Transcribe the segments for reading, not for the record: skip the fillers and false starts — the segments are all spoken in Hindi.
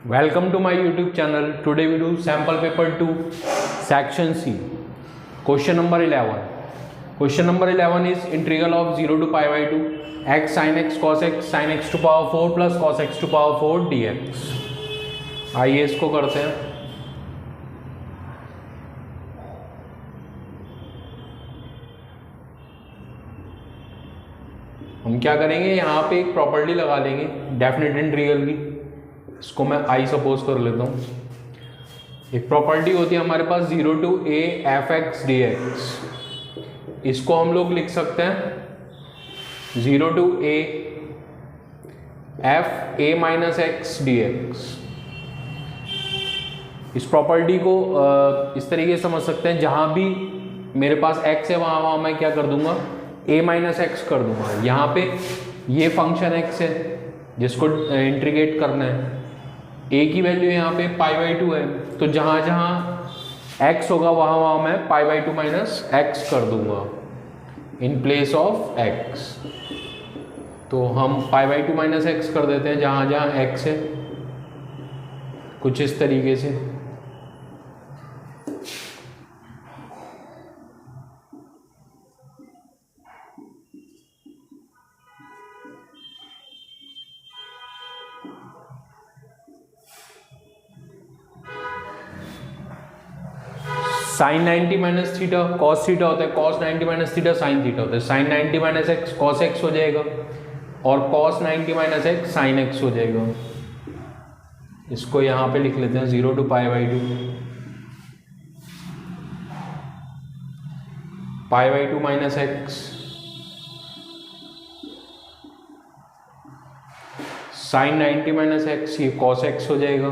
Welcome to my YouTube channel. Today we do sample paper 2 section C. Question number 11. Question number 11 is integral of 0 to pi by 2 x sin x cos x sin x to power 4 plus cos x to power 4 dx. आइए इसको करते हैं. हम क्या करेंगे, यहाँ पे एक प्रॉपर्टी लगा लेंगे डेफिनेट इंटीग्रल की. इसको मैं आई सपोज कर लेता हूँ. एक प्रॉपर्टी होती है हमारे पास 0 to a f x dx. इसको हम लोग लिख सकते हैं 0 to a f a minus X dx. इस प्रॉपर्टी को इस तरीके से समझ सकते हैं, जहाँ भी मेरे पास x है वहाँ मैं क्या कर दूंगा, a माइनस एक्स कर दूंगा. यहाँ पे ये फंक्शन x है जिसको इंटीग्रेट करना है. a की वैल्यू यहाँ पे पाई बाई 2 है, तो जहाँ जहाँ x होगा वहाँ मैं पाई बाई 2 माइनस एक्स कर दूंगा इन प्लेस ऑफ x. तो हम पाई बाई 2 माइनस एक्स कर देते हैं जहाँ जहाँ x है, कुछ इस तरीके से. Sine 90 minus theta cos theta होता है, cos 90 minus theta sine theta होता है. Sine 90 minus X cos X हो जाएगा और cos 90 minus X sine X हो जाएगा. इसको यहाँ पे लिख लेते हैं 0 to pi by 2 pi by 2 minus X sine 90 minus X, ये कॉस एक्स हो जाएगा.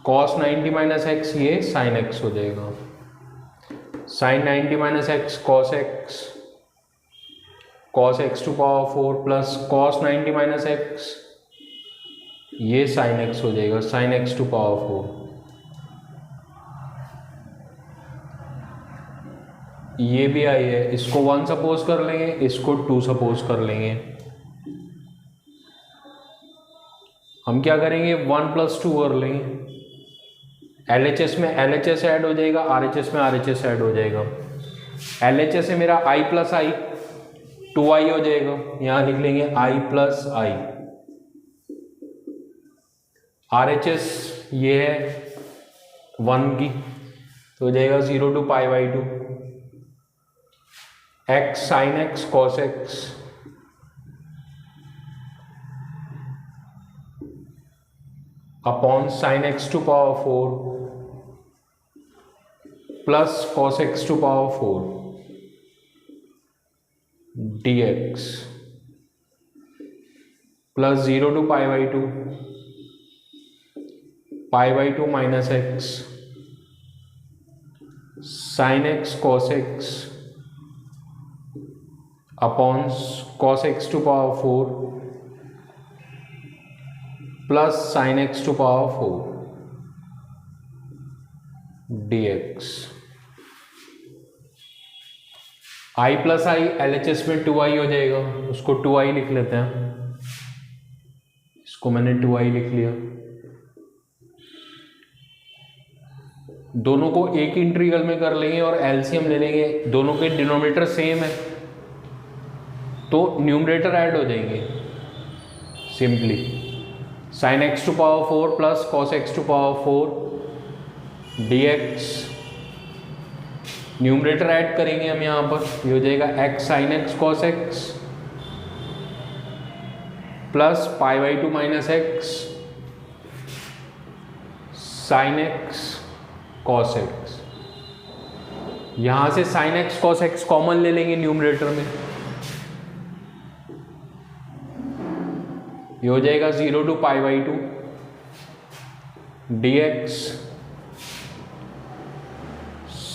कॉस 90 माइनस एक्स ये साइन एक्स हो जाएगा. Sine 90 minus X cos X to power 4 plus cos 90 minus X ये साइन एक्स हो जाएगा, साइन एक्स टू पावर 4. ये भी आई है, इसको 1 सपोज कर लेंगे, इसको 2 सपोज कर लेंगे. हम क्या करेंगे, 1 प्लस 2 कर लेंगे. LHS में LHS ऐड हो जाएगा, RHS में RHS ऐड हो जाएगा. LHS है मेरा i प्लस आई 2i हो जाएगा. यहाँ लिख लेंगे i प्लस आई. RHS ये है 1 की, तो हो जाएगा 0 to pi by 2 x sine x cos X upon sine X to power 4 plus cos X to power 4 dx plus 0 to pi by 2 minus X sine x cos X upon cos X to power 4 plus sine X to power 4 dx. i plus I LHS में 2i हो जाएगा, उसको 2i लिख लेते हैं. इसको मैंने 2i लिख लिया. दोनों को एक इंटीग्रल में कर लेंगे और एलसीएम ले लेंगे. दोनों के डिनोमिनेटर सेम है तो न्यूमरेटर ऐड हो जाएंगे simply. Sine X to power 4 plus cos X to power 4 dx. Numerator add करेंगे हम यहाँ पर, ये हो जाएगा x sine x cos X plus pi by 2 minus X sine x cos X. यहाँ से sine x cos x common ले लेंगे न्यूमरेटर में, ये हो जाएगा 0 to pi by 2 dx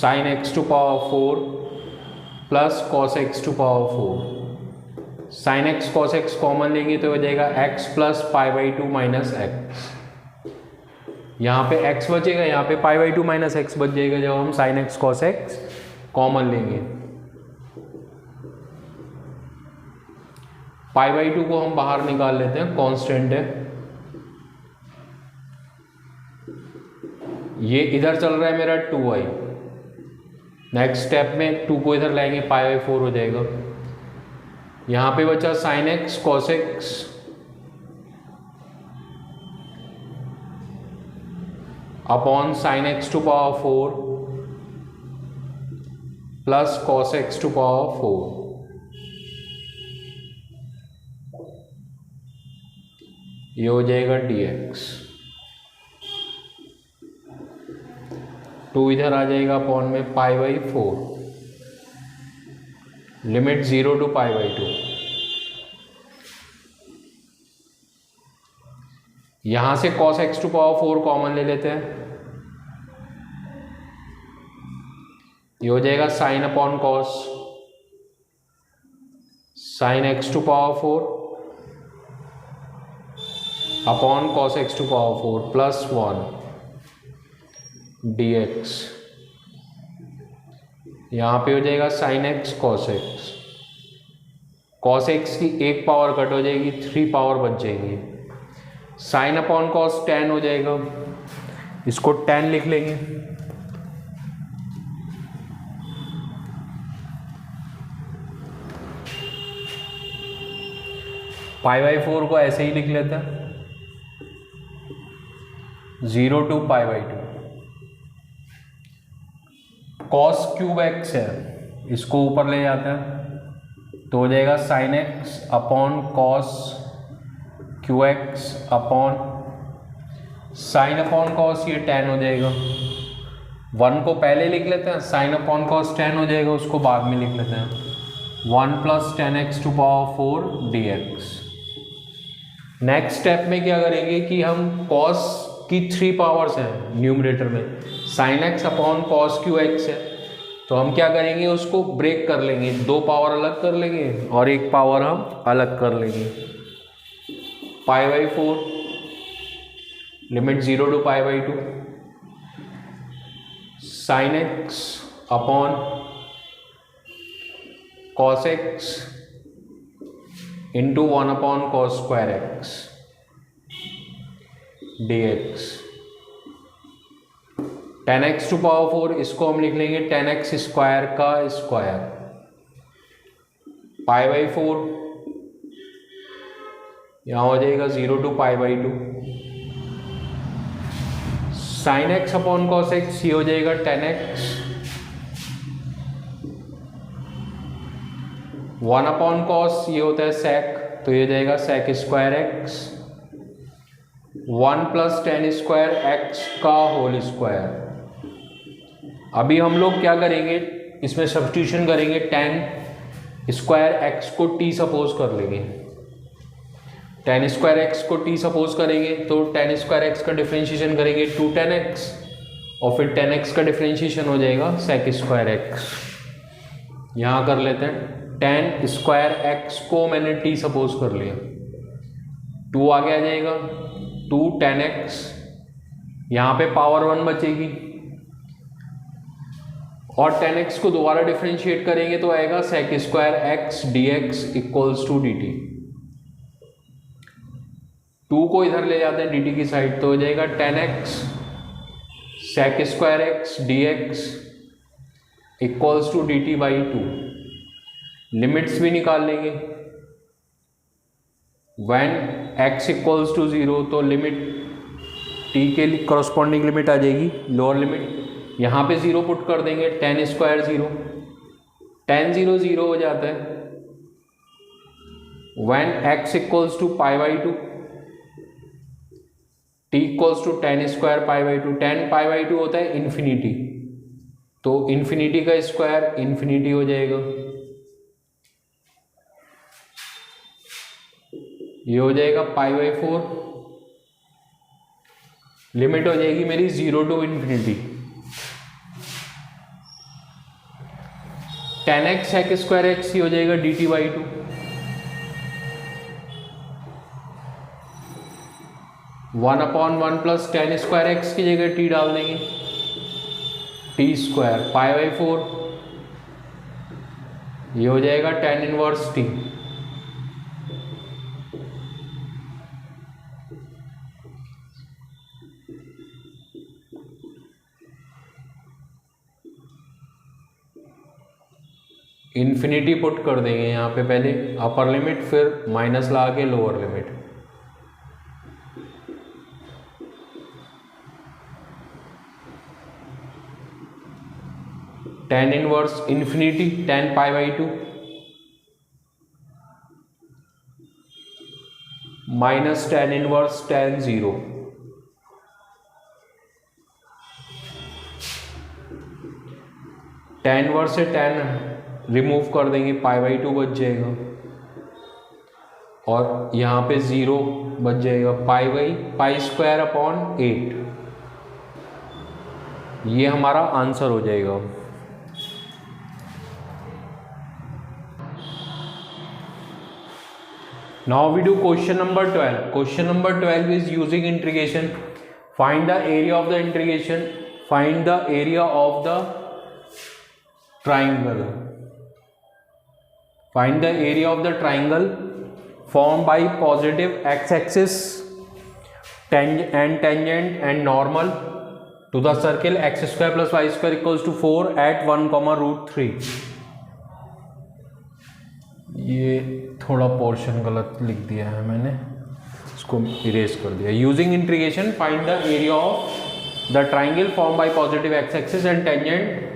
sine X to power 4 plus cos X to power 4. Sine x cos x common लेंगे तो हो जाएगा x plus pi by 2 minus x. यहाँ पे x बचेगा, यहाँ पे पाई बाई 2 माइनस एक्स बच जाएगा जब हम sine x cos x common लेंगे. पाई बाई 2 को हम बाहर निकाल लेते हैं, कांस्टेंट है. ये इधर चल रहा है मेरा 2i। नेक्स्ट स्टेप में 2 को इधर लाएंगे, पाई बाई 4 हो जाएगा। यहाँ पे बचा sine x cos X upon sine X to power 4 plus cos X to power 4। ये हो जाएगा dx। 2 इधर आ जाएगा अपॉन में pi by 4, limit 0 to pi by 2। यहां से cos x to power 4 common ले लेते हैं, ये हो जाएगा sine upon cos sine X to power 4 upon cos x to power 4 plus 1 dx। यहाँ पे हो जाएगा sine x cos X. Cos X की एक पावर कट हो जाएगी, 3 पावर बच जाएंगी। साइन अपॉन कॉस 10 हो जाएगा, इसको 10 लिख लेंगे। पाई बाई 4 को ऐसे ही लिख लेते हैं, 0 to pi by 2। Cos cube X है, इसको ऊपर ले जाते हैं तो हो जाएगा sine X upon cos cube X upon sine upon cos, ये 10 हो जाएगा। 1 को पहले लिख लेते हैं, साइन अपॉन कॉस 10 हो जाएगा, उसको बाद में लिख लेते हैं 1 plus 10x to power 4 dx। Next step में क्या करेंगे कि हम कॉस की 3 पावर्स हैं न्यूमरेटर में, sign X upon cos cube x है, तो हम क्या करेंगे उसको ब्रेक कर लेंगे, 2 पावर अलग कर लेंगे और 1 पावर हम अलग कर लेंगे। Pi by 4 limit 0 to pi by 2 sine X upon cos X into 1 upon cos square X dx। 10x to power 4 इसको हम लिख लेंगे 10x स्क्वायर का स्क्वायर। पाई बाई 4 यहां हो जाएगा 0 to pi by 2। Sine X upon cos X ये हो जाएगा 10x 1 अपॉन कॉस ये होता है सेक, तो ये जाएगा sec square X 1 plus 10 square X का होल स्क्वायर। अभी हम लोग क्या करेंगे, इसमें सब्स्टिट्यूशन करेंगे, 10 स्क्वायर एक्स को t सपोज कर लेंगे। 10 स्क्वायर एक्स को t सपोज करेंगे तो 10 स्क्वायर एक्स का डिफरेंशिएशन करेंगे 2 10x और फिर 10x का डिफरेंशिएशन हो जाएगा सेक स्क्वायर एक्स। यहाँ कर लेते हैं 10 स्क्वायर एक्स को मैंने t सपोज कर लिया, 2 आगे आ जाएगा 2 10x, यहाँ पे पावर 1 बचेगी और 10x को दोबारा डिफरेंशिएट करेंगे तो आएगा sec square X D X equals to D T. 2 को इधर ले जाते हैं dt की साइड तो हो जाएगा 10x sec square X D X equals to D T by 2। Limits भी निकाल लेंगे, व्हेन x इक्वल्स टू 0 तो लिमिट t के करस्पॉन्डिंग लिमिट आ जाएगी लोअर लिमिट, यहाँ पे 0 पुट कर देंगे 10 स्क्वायर 0, 10 0 0 हो जाता है। When x equals to pi by 2 t equals to 10 square pi by 2, 10 pi by 2 होता है इन्फिनिटी, तो इन्फिनिटी का स्क्वायर इन्फिनिटी हो जाएगा, ये हो जाएगा पाई बाई 4। लिमिट हो जाएगी मेरी 0 to infinity. 10x sec square X हो जाएगा D T by 2। One upon 1 plus 10 square X की जगह t डाल देंगे, टी स्क्वायर पाई बाई 4, ये हो जाएगा 10 इनवर्स t। इन्फिनिटी पुट कर देंगे यहाँ पे, पहले अपर लिमिट फिर माइनस लगा के lower limit. tan inverse infinity tan π/2 minus tan inverse tan 0 tan inverse से tan रिमूव कर देंगे, π/2 बच जाएगा और यहाँ पे 0 बच जाएगा, π/8। ये हमारा आंसर हो जाएगा। Now we do question number 12. Question number 12 is using integration. Find the area of the integration. Find the area of the triangle. Find the area of the triangle formed by positive x-axis and tangent and normal to the circle x square plus y square equals to 4 at 1, √3. ये थोड़ा पोर्शन गलत लिख दिया है मैंने, इसको इरेज कर दिया। Using integration find the area of the triangle form by positive X axis and tangent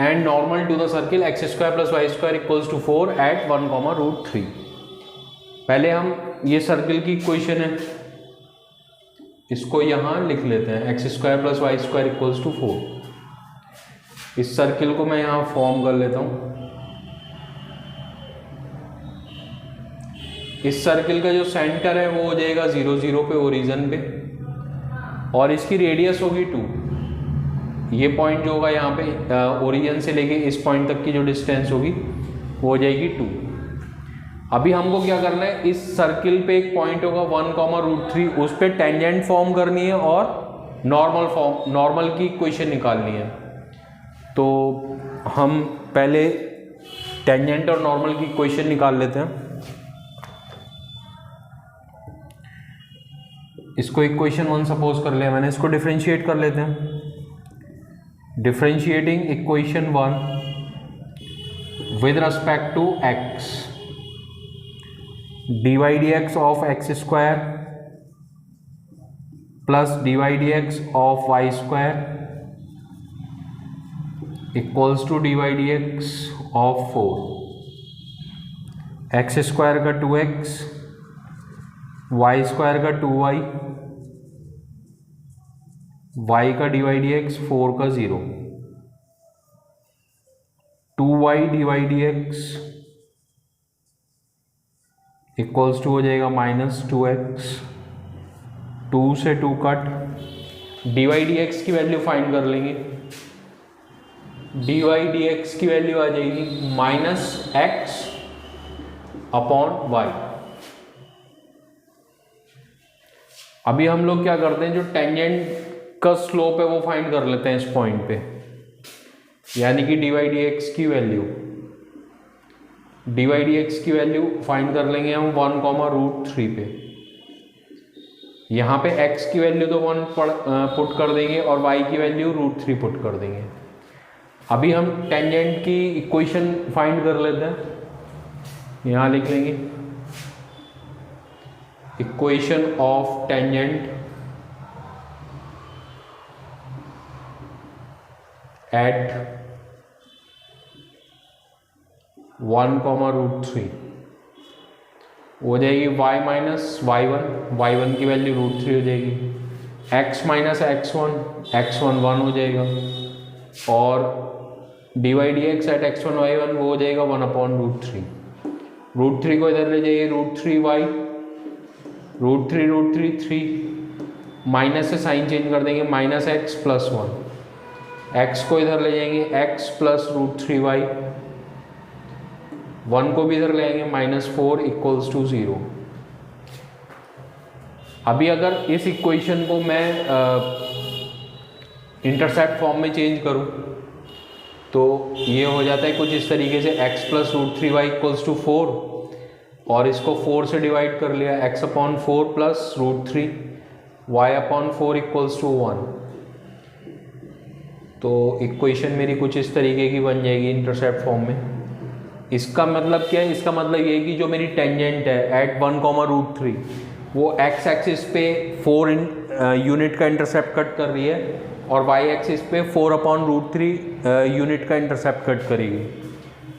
and normal to the circle X square plus Y square equals to 4 at 1, √3। पहले हम ये सर्किल की इक्वेशन है, इसको यहाँ लिख लेते हैं, X square plus Y square equals to 4। इस सर्किल को मैं यहाँ फॉर्म कर लेता हूँ। इस सर्किल का जो सेंटर है वो हो जाएगा 0, 0 पे, ओरिजिन पे, और इसकी रेडियस होगी 2। ये पॉइंट जो होगा यहाँ पे ओरिजिन से लेके इस पॉइंट तक की जो डिस्टेंस होगी वो हो जाएगी 2। अभी हमको क्या करना है, इस सर्किल पे एक पॉइंट होगा 1, √3, उस पर टेंजेंट फॉर्म करनी है और नॉर्मल की इक्वेशन निकालनी है। तो हम पहले टेंजेंट और नॉर्मल की इक्वेशन निकाल लेते हैं। इसको इक्वेशन 1 सपोज कर लिया मैंने, इसको डिफरेंशिएट कर लेते हैं। Differentiating equation 1 with respect to x, dy/dx of X square plus dy/dx of Y square equals to dy/dx of 4। X square का 2x, वाई स्क्वायर का 2y, y का dy/dx 4 का 0, 2y dy/dx इक्वल्स टू हो जाएगा -2x, 2 से 2 कट, dy/dx की वैल्यू फाइंड कर लेंगे। dy/dx की वैल्यू आ जाएगी -x अपॉन y। अभी हम लोग क्या करते हैं, जो टेंजेंट का स्लोप है वो फाइंड कर लेते हैं इस पॉइंट पे, यानी कि dy/dx की वैल्यू फाइंड कर लेंगे हम 1, √3 पे। यहाँ पे x की वैल्यू तो 1 पुट कर देंगे और y की वैल्यू √3 पुट कर देंगे। अभी हम टेंजेंट की इक्वेशन फाइंड कर लेते हैं, यहाँ लिख लेंगे इक्वेशन ऑफ टेंजेंट एट 1, √3 हो जाएगी y माइनस y1 की वैल्यू √3 हो जाएगी, x माइनस x1 1 हो जाएगा, और dy/dx एट x1 y1 वो हो जाएगा 1/√3। √3 को इधर ले जाइए, √3y, √3 3, माइनस से साइन चेंज कर देंगे, -x प्लस 1, x को इधर ले जाएंगे x प्लस √3y, 1 को भी इधर ले आएंगे -4 इक्वल्स टू 0। अभी अगर इस इक्वेशन को मैं इंटरसेप्ट फॉर्म में चेंज करूं तो ये हो जाता है कुछ इस तरीके से, x plus √3y equals to 4, और इसको 4 से डिवाइड कर लिया, x/4 plus √3 y/4 equals to 1। तो इक्वेशन मेरी कुछ इस तरीके की बन जाएगी इंटरसेप्ट फॉर्म में। इसका मतलब क्या है? इसका मतलब ये है कि जो मेरी टेंजेंट है एट 1,√3 वो एक्स एक्सिस पे 4 यूनिट का इंटरसेप्ट कट कर रही है और वाई एक्सिस पे 4/√3 यूनिट का इंटरसेप्ट कट करेगी।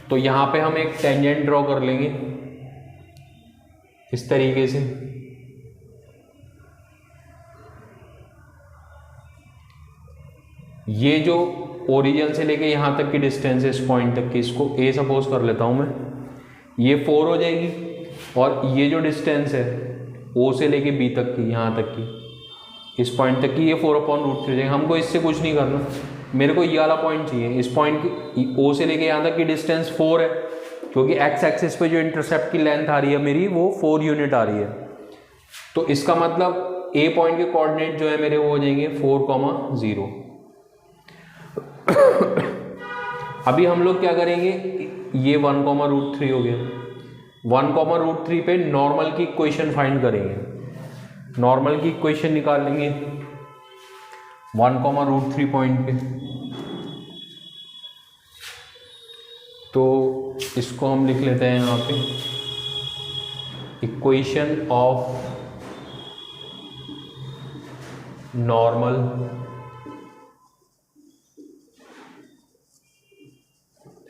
तो यहाँ पे हम एक टेंजेंट ड्रॉ कर लेंगे इस तरीके से। ये जो ओरिजिन से लेके यहाँ तक की डिस्टेंस है इस पॉइंट तक की, इसको ए सपोज कर लेता हूँ मैं, ये 4 हो जाएगी। और ये जो डिस्टेंस है ओ से लेके बी तक की, यहाँ तक की, इस पॉइंट तक की, ये 4/√3 हो जाएगी। हमको इससे कुछ नहीं करना, मेरे को ये वाला पॉइंट चाहिए। इस पॉइंट की ओ से लेके यहाँ तक की डिस्टेंस 4 है, क्योंकि एक्स एक्सिस पे जो इंटरसेप्ट की लेंथ आ रही है मेरी वो 4 यूनिट आ रही है। तो इसका मतलब ए पॉइंट के कोऑर्डिनेट जो है मेरे वो हो जाएंगे 4,0। अभी हम लोग क्या करेंगे, ये 1,√3 हो गया, 1,√3 पे नॉर्मल की इक्वेशन फाइंड करेंगे। नॉर्मल की इक्वेशन निकाल लेंगे 1,√3 पॉइंट पे। तो इसको हम लिख लेते हैं यहाँ पे, equation of normal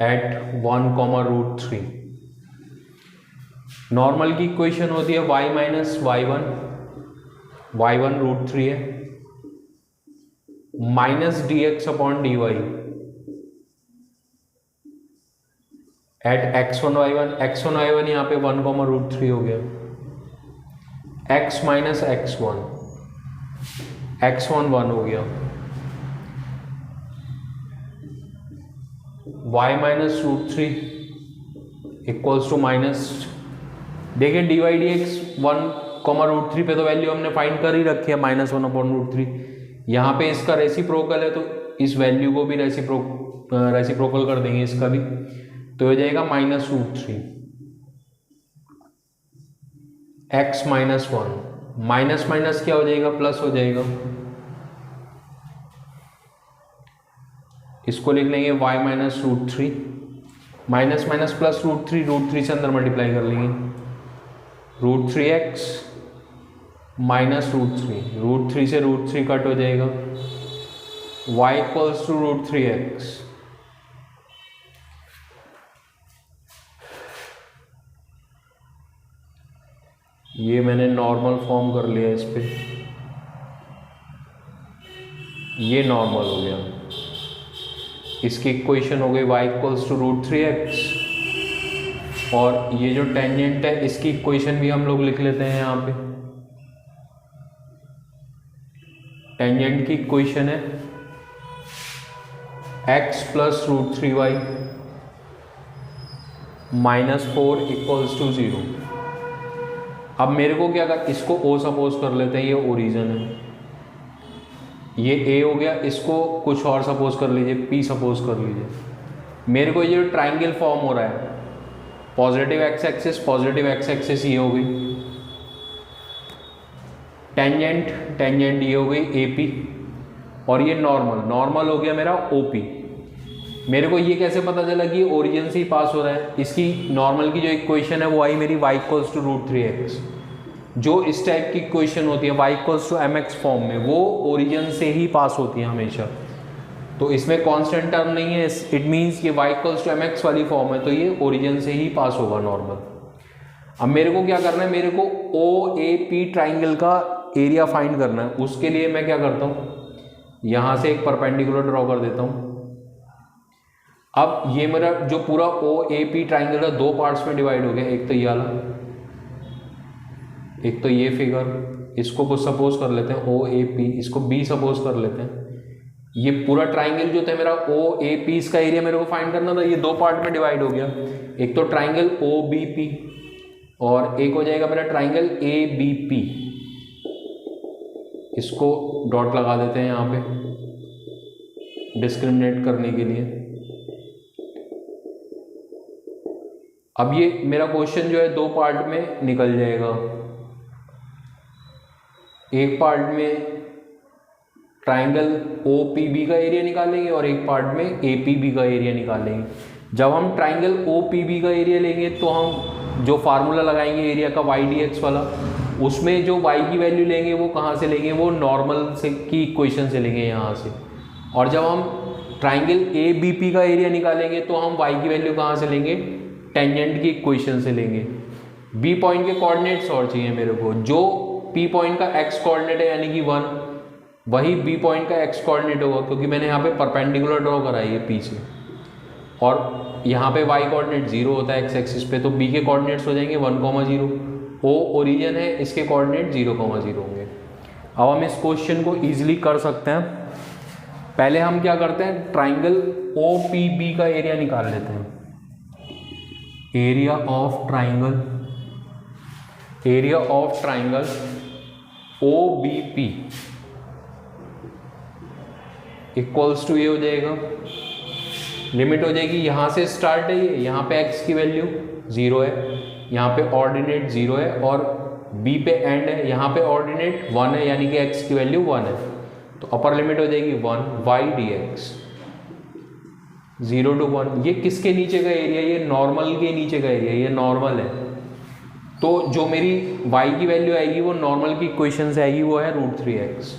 at 1,√3। Normal की इक्वेशन होती है y माइनस y1, y1√3 है, minus dx/dy eight x1 y1 यहाँ पे 1,√3 हो गया, x माइनस x1 1 हो गया, y minus √3 equals to minus, देखिए dy dx 1,√3 पे तो वैल्यू हमने फाइंड कर ही रखी है -1/√3। यहाँ पे इसका रेसिप्रोकल है तो इस वैल्यू को भी रेसिप्रोकल कर देंगे इसका भी, तो हो जाएगा -√3 x माइनस 1, माइनस माइनस क्या हो जाएगा, प्लस हो जाएगा। इसको लिख लेंगे y minus √3, minus minus plus √3 से अंदर मल्टीप्लाई कर लेंगे, √3x माइनस √3 से √3 कट हो जाएगा, y इक्वल्स टू √3x। ये मैंने नॉर्मल फॉर्म कर लिया इस पे, ये नॉर्मल हो गया। इसकी इक्वेशन हो गई y इक्वल्स टू √3x, और ये जो टेंजेंट है इसकी इक्वेशन भी हम लोग लिख लेते हैं यहाँ पे। टेंजेंट की इक्वेशन है x plus √3y minus 4 equals to 0। अब मेरे को क्या कर, इसको o सपोज कर लेते हैं, ये ओरिजिन है, ये a हो गया, इसको कुछ और सपोज कर लीजिए, p सपोज कर लीजिए। मेरे को ये ट्राइंगल फॉर्म हो रहा है, पॉजिटिव एक्स एक्सिस ये हो गई, टेंजेंट ये हो गई AP, और ये नॉर्मल हो गया मेरा OP। मेरे को ये कैसे पता चला कि ये ओरिजिन से ही पास हो रहा है, इसकी नॉर्मल की जो इक्वेशन है वो आई मेरी y इक्वल्स टू √3x। जो इस टाइप की इक्वेशन होती है y equals to mx form में, वो ओरिजिन से ही पास होती है हमेशा। तो इसमें कांस्टेंट टर्म नहीं है, इट मीन्स कि y इक्वल्स टू mx वाली फॉर्म है, तो ये ओरिजिन से ही पास होगा नॉर्मल। अब मेरे को क्या करना है, मेरे को OAP ट्राइंगल का एरिया फाइंड करना है। उसके लिए मैं क्या करता हूँ, यहाँ से एक परपेंडिकुलर ड्रॉ कर देता हूँ। अब ये मेरा जो पूरा OAP ट्राइंगल है दो पार्ट्स में डिवाइड हो गया, एक तो ये वाला, एक तो ये फिगर, इसको कुछ सपोज कर लेते हैं OAP, इसको B सपोज कर लेते हैं। ये पूरा ट्राइंगल जो था मेरा OAP, इसका एरिया मेरे को फाइंड करना था, ये दो पार्ट में डिवाइड हो गया, एक तो ट्राइंगल OBP और एक हो जाएगा मेरा ट्राइंगल ABP। इसको डॉट लगा देते हैं यहाँ पे डिस्क्रिमिनेट करने के लिए। अब ये मेरा क्वेश्चन जो है दो पार्ट में निकल जाएगा। एक पार्ट में ट्राइंगल ओ पी बी का एरिया निकालेंगे और एक पार्ट में ए पी बी का एरिया निकालेंगे। जब हम ट्राइंगल ओ पी बी का एरिया लेंगे तो हम जो फार्मूला लगाएंगे एरिया का वाई डी एक्स वाला, उसमें जो वाई की वैल्यू लेंगे वो कहाँ से लेंगे, वो नॉर्मल से की इक्वेशन से लेंगे यहाँ से। और जब हम ट्राइंगल ए बी पी का एरिया निकालेंगे तो हम वाई की वैल्यू कहाँ से लेंगे, टेंजेंट की इक्वेशन से लेंगे। बी पॉइंट के कोऑर्डिनेट्स और चाहिए मेरे को, जो पी पॉइंट का एक्स कोऑर्डिनेट है यानी कि 1, वही बी पॉइंट का एक्स कोऑर्डिनेट होगा, क्योंकि मैंने यहाँ पे परपेंडिकुलर ड्रॉ कराई है पी से, और यहाँ पे वाई कोऑर्डिनेट 0 होता है एक्स एक्सिस पे, तो बी के कोऑर्डिनेट्स हो जाएंगे 1,0। ओ ओरिजिन है, इसके कोऑर्डिनेट 0,0 होंगे। अब हम इस क्वेश्चन को ईजिली कर सकते हैं। पहले हम क्या करते हैं, ट्राइंगल ओ पी बी का एरिया निकाल लेते हैं। Area of triangle O B P equals to ये हो जाएगा, लिमिट हो जाएगी, यहाँ से स्टार्ट है ये, यहाँ पे x की वैल्यू 0 है, यहाँ पे ऑर्डिनेट 0 है और b पे एंड है, यहाँ पे ऑर्डिनेट 1 है, यानी कि x की वैल्यू 1 है। तो अपर लिमिट हो जाएगी 1 y dx 0 to 1। ये किसके नीचे का एरिया, ये नॉर्मल के नीचे का एरिया, ये नॉर्मल है। तो जो मेरी y की वैल्यू आएगी वो नॉर्मल की इक्वेशन से आएगी, वो है √3x।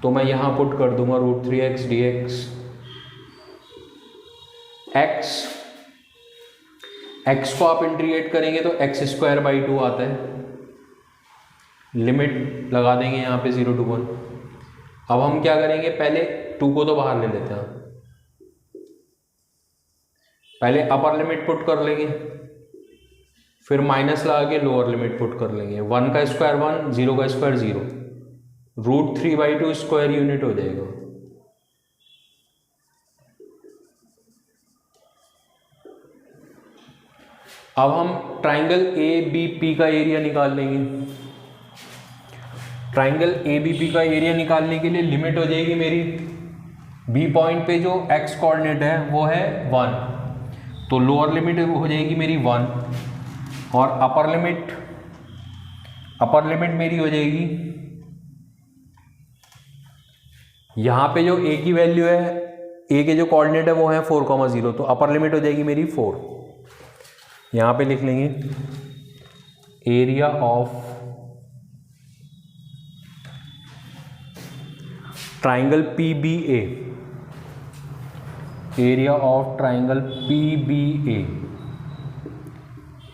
तो मैं यहाँ पुट कर दूंगा √3x dx। x को आप इंटीग्रेट करेंगे तो x²/2 आता है, लिमिट लगा देंगे यहाँ पे 0 to 1। अब हम क्या करेंगे, पहले 2 को तो बाहर ले लेते हैं, पहले अपर लिमिट पुट कर लेंगे, फिर माइनस लगा के लोअर लिमिट पुट कर लेंगे। 1 का स्क्वायर 1, 0 का स्क्वायर 0, √3/2 स्क्वायर यूनिट हो जाएगा। अब हम ट्राइंगल ए बी पी का एरिया निकाल लेंगे। ट्राइंगल ए बी पी का एरिया निकालने के लिए लिमिट हो जाएगी मेरी, बी पॉइंट पे जो एक्स कोऑर्डिनेट है वो है 1, तो लोअर लिमिट हो जाएगी मेरी 1 और अपर लिमिट मेरी हो जाएगी, यहाँ पे जो ए की वैल्यू है, ए के जो कोऑर्डिनेट है वो है 4,0, तो अपर लिमिट हो जाएगी मेरी 4। यहाँ पे लिख लेंगे area of triangle P B A, area of triangle P B A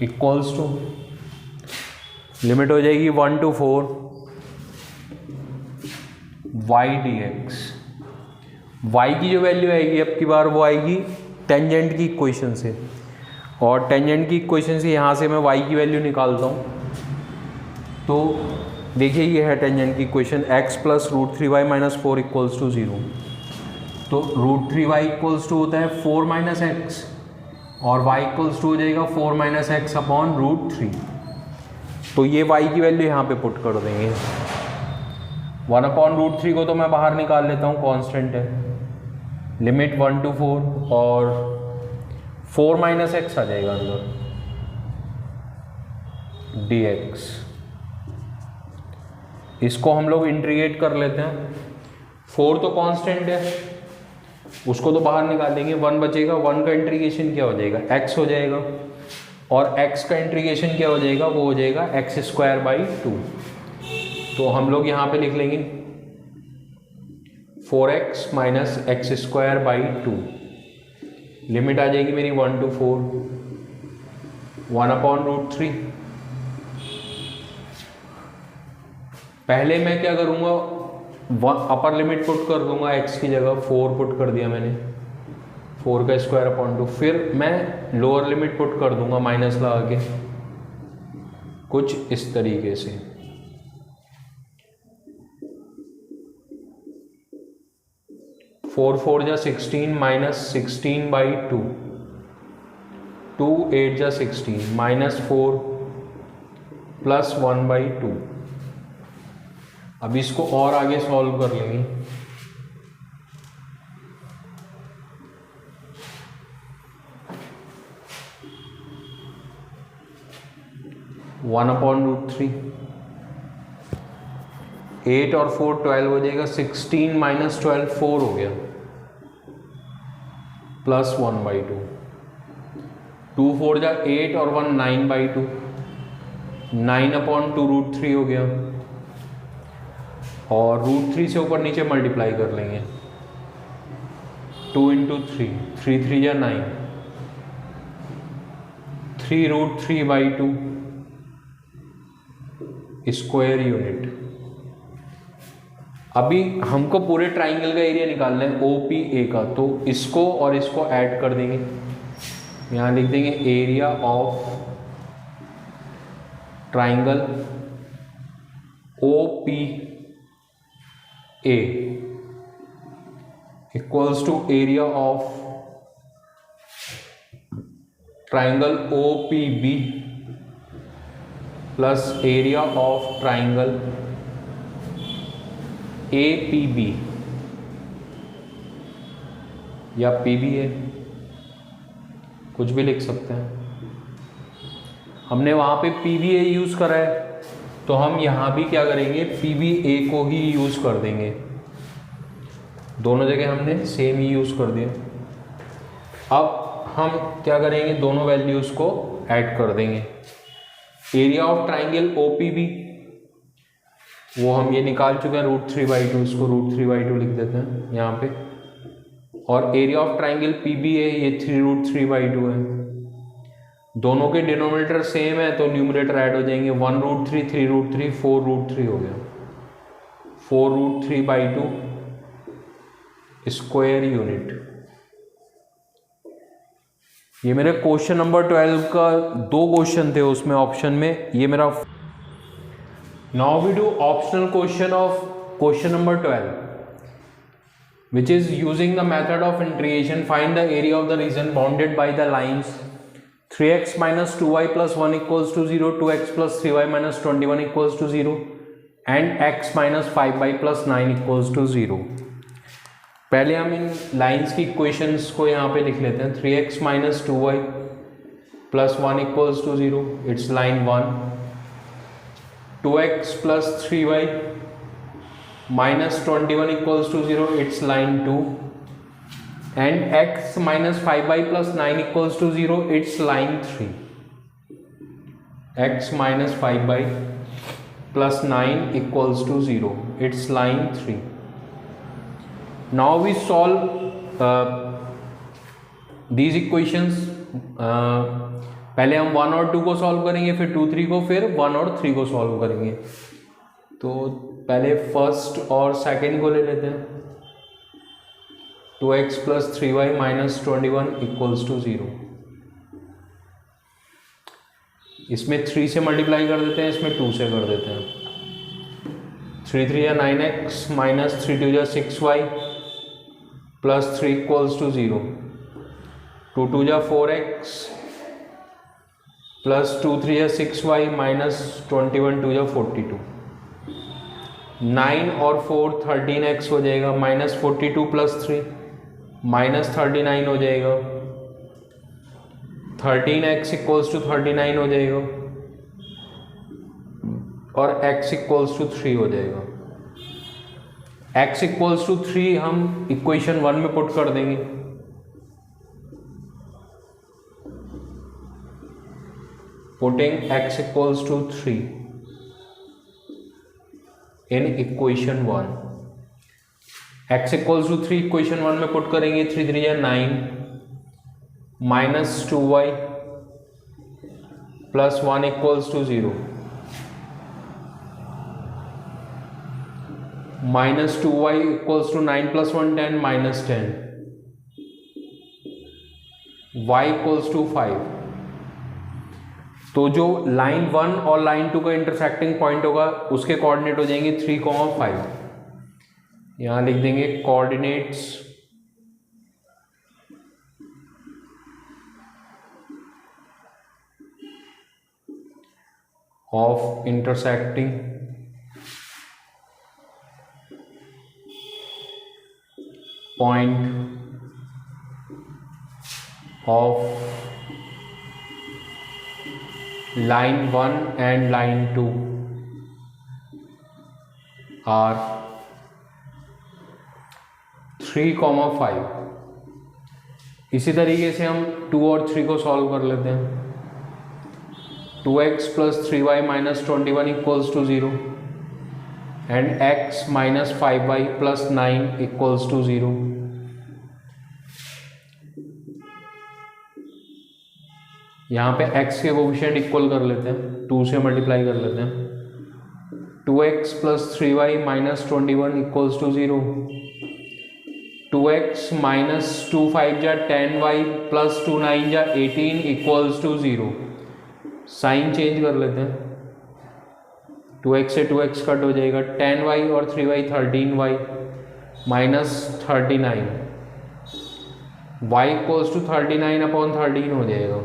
equals to, limit हो जाएगी 1 to 4 y dx। y की जो वैल्यू आएगी अब की बार वो आएगी टेंजेंट की इक्वेशन से, और टेंजेंट की इक्वेशन से यहाँ से मैं y की वैल्यू निकालता हूँ। तो देखिए ये है टेंजेंट की इक्वेशन, x + √3y - 4 = 0। तो √3y इक्वल्स टू होता है 4 - x और y इक्वल्स टू हो जाएगा 4 - x अपॉन √3। तो ये y की वैल्यू यहाँ पे पुट कर देंगे। 1/√3 को तो मैं बाहर निकाल लेता हूँ, कांस्टेंट है, लिमिट 1 to 4 और 4 - x आ जाएगा अंदर dx। इसको हम लोग इंटीग्रेट कर लेते हैं, 4 तो कांस्टेंट है, उसको तो बाहर निकालेंगे, 1 बचेगा, 1 का इंटीग्रेशन क्या हो जाएगा, x हो जाएगा, और x का इंटीग्रेशन क्या हो जाएगा, वो हो जाएगा x²/2। तो हम लोग यहाँ पे लिख लेंगे 4x - x²/2, लिमिट आ जाएगी मेरी 1 to 4, 1/√3। पहले मैं क्या करूँगा, अपर लिमिट पुट कर दूंगा, x की जगह 4 पुट कर दिया मैंने, 4 का स्क्वायर/2, फिर मैं लोअर लिमिट पुट कर दूंगा माइनस लगा के, कुछ इस तरीके से। फोर 4 जा 16 - 16/2, 2 8 जा 16 -4 + 1/2। अब इसको और आगे सॉल्व कर लेंगे। (1/√3) 8 और 4 12 हो जाएगा, 16 माइनस 12 4 हो गया, प्लस 1/2, 2 4 जा 8 और 1 9/2, 9/2√3 हो गया, और √3 से ऊपर नीचे मल्टीप्लाई कर लेंगे, 2 × 3, 3 3 जा 9, 3√3/2 स्क्वायर यूनिट। अभी हमको पूरे ट्राइंगल का एरिया निकालना है OPA का, तो इसको और इसको ऐड कर देंगे, यहाँ लिख देंगे area of triangle OPA equals to area of triangle OPB plus area of triangle APB या PBA, कुछ भी लिख सकते हैं। हमने वहाँ पे PBA यूज़ करा है, तो हम यहाँ भी क्या करेंगे, PBA को ही यूज़ कर देंगे। दोनों जगह हमने सेम ही यूज़ कर दिया। अब हम क्या करेंगे, दोनों वैल्यूज़ को ऐड कर देंगे। एरिया ऑफ ट्राइंगल OPB वो हम ये निकाल चुके हैं, √3/2, इसको √3/2 लिख देते हैं यहाँ पे, और एरिया ऑफ ट्राइंगल PBA ये 3√3/2 है। दोनों के डिनोमिनेटर सेम है तो न्यूमरेटर ऐड हो जाएंगे, 1√3, 3√3, 4√3 हो गया, 4√3/2 स्क्वायर यूनिट। ये मेरे क्वेश्चन नंबर 12 का 2 क्वेश्चन थे उसमें ऑप्शन में, ये मेरा। Now we do optional question of question number 12 which is using the method of integration. Find the area of the region bounded by the lines 3x minus 2y plus 1 equals to 0, 2x plus 3y minus 21 equals to 0 and x minus 5y plus 9 equals to 0. पहले हम इन लाइंस की इक्वेशंस को यहाँ पे लिख लेते हैं। 3x minus 2y plus 1 equals to 0, it's line 1. 2x plus 3y minus 21 equals to 0, it's line 2. And x minus 5y plus 9 equals to 0, it's line 3. x minus 5y plus 9 equals to 0, it's line 3. Now we solve these equations. पहले हम 1 और 2 को सॉल्व करेंगे, फिर 2 3 को, फिर 1 और 3 को सॉल्व करेंगे। तो पहले फर्स्ट और सेकंड को ले लेते हैं। 2x plus 3y minus 21 equals to 0। इसमें 3 से मल्टीप्लाई कर देते हैं, इसमें 2 से कर देते हैं। 3 3 या 9x minus 3 2 या 6y plus 3 equals to 0। 2 2 या 4x plus 2 3 या 6y minus 21 2 या 42। 9 और 4 13x हो जाएगा, माइनस 42 प्लस 3 माइनस 39 हो जाएगा, 13x इक्वल्स टू 39 हो जाएगा और x इक्वल्स टू 3 हो जाएगा। x इक्वल्स टू 3 हम इक्वेशन 1 में पुट कर देंगे। Putting x equals to 3 in equation 1। x equals to 3 equation 1 में पुट करेंगे। 3 3 या 9 minus 2y plus 1 equals to 0। Minus 2y equals to 9 plus 1 10 minus 10। y equals to 5। तो जो लाइन 1 और लाइन 2 का इंटरसेक्टिंग पॉइंट होगा उसके कोऑर्डिनेट हो जाएंगे 3,5। यहां लिख देंगे coordinates of intersecting point of line 1 and line 2 are 3,5। इसी तरीके से हम 2 और 3 को सॉल्व कर लेते हैं। 2x + 3y - 21 = 0 and x - 5y + 9 = 0। यहाँ पे x के कोफिशिएंट इक्वल कर लेते हैं, 2 से मल्टीप्लाई कर लेते हैं। 2x + 3y - 21 = 0। 2x - 2 5 जा 10y + 2 9 जा 18 = 0। साइन चेंज कर लेते हैं, 2x से 2x कट हो जाएगा, 10y और 3y 13y - 39, y = 39/13 हो जाएगा,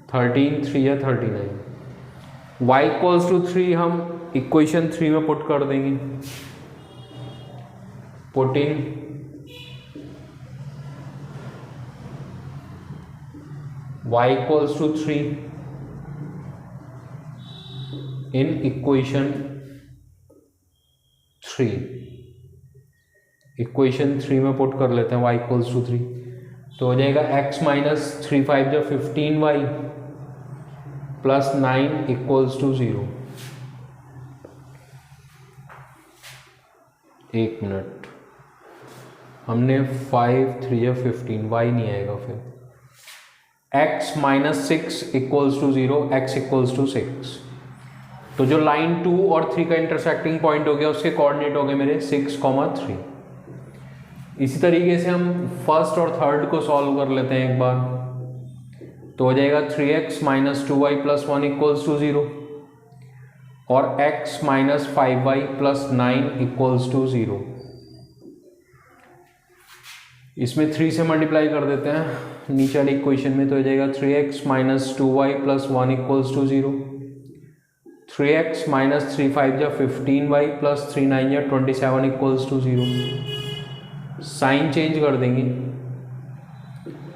13 3 या 39। y = 3 हम इक्वेशन 3 में पुट कर देंगे। Putting y = 3 in equation 3। Equation 3 में पुट कर लेते हैं y = 3, तो हो जाएगा x - 3 5 जा 15y + 9 = 0। एक मिनट, हमने 5 3 या 15, y नहीं आएगा फिर। x - 6 = 0, x = 6। तो जो लाइन 2 और 3 का इंटरसेक्टिंग पॉइंट हो गया, उसके कोऑर्डिनेट हो गए मेरे 6, 3। इसी तरीके से हम फर्स्ट और थर्ड को सॉल्व कर लेते हैं एक बार, तो हो जाएगा 3x - 2y + 1 = 0 और x - 5y + 9 = 0। इसमें 3 से मल्टीप्लाई कर देते हैं नीचे वाली इक्वेशन में, तो हो जाएगा 3x - 2y + 1 = 0। 3x - 3 5 जा 15y + 3 9 जा 27 = 0। साइन चेंज कर देंगे,